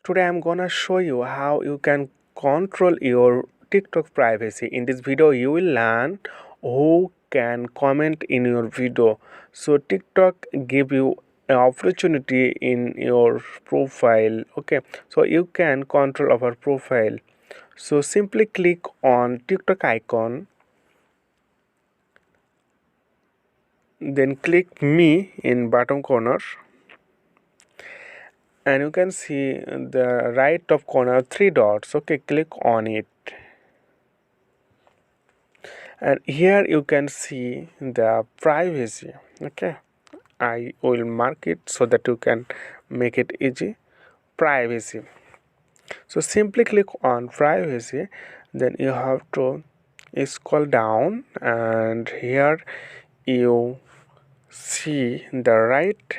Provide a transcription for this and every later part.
Today I'm gonna show you how you can control your TikTok privacy. In this video you will learn who can comment in your video. So TikTok give you an opportunity in your profile. Okay, so you can control our profile. So simply click on TikTok icon, then click me in bottom corner, and you can see the right top corner three dots. Okay, click on it, and here you can see the privacy. Okay, I will mark it so that you can make it easy. Privacy. So simply click on privacy, then you have to scroll down, and here you see the right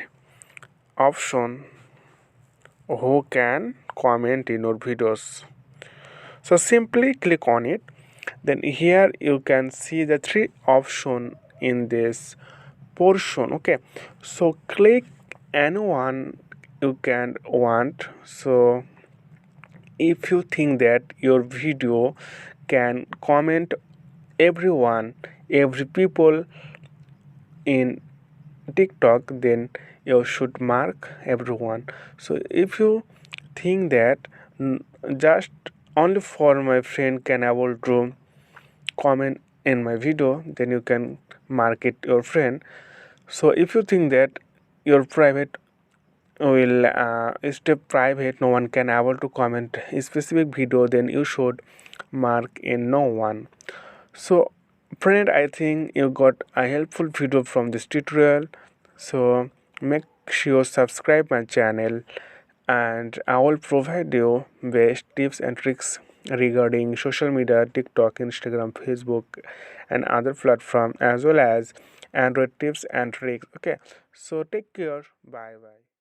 option who can comment in your videos. So simply click on it, then here you can see the three option in this portion. Okay, so click anyone you can want. So if you think that your video can comment everyone, every people in TikTok, then you should mark everyone. So if you think that just only for my friend can able to comment in my video, then you can mark it your friend. So if you think that your private will stay private, no one can able to comment a specific video, then you should mark in no one. So friend, I think you got a helpful video from this tutorial. So make sure subscribe my channel, and I will provide you best tips and tricks regarding social media, TikTok, Instagram, Facebook, and other platform, as well as Android tips and tricks. Okay, so take care. Bye bye.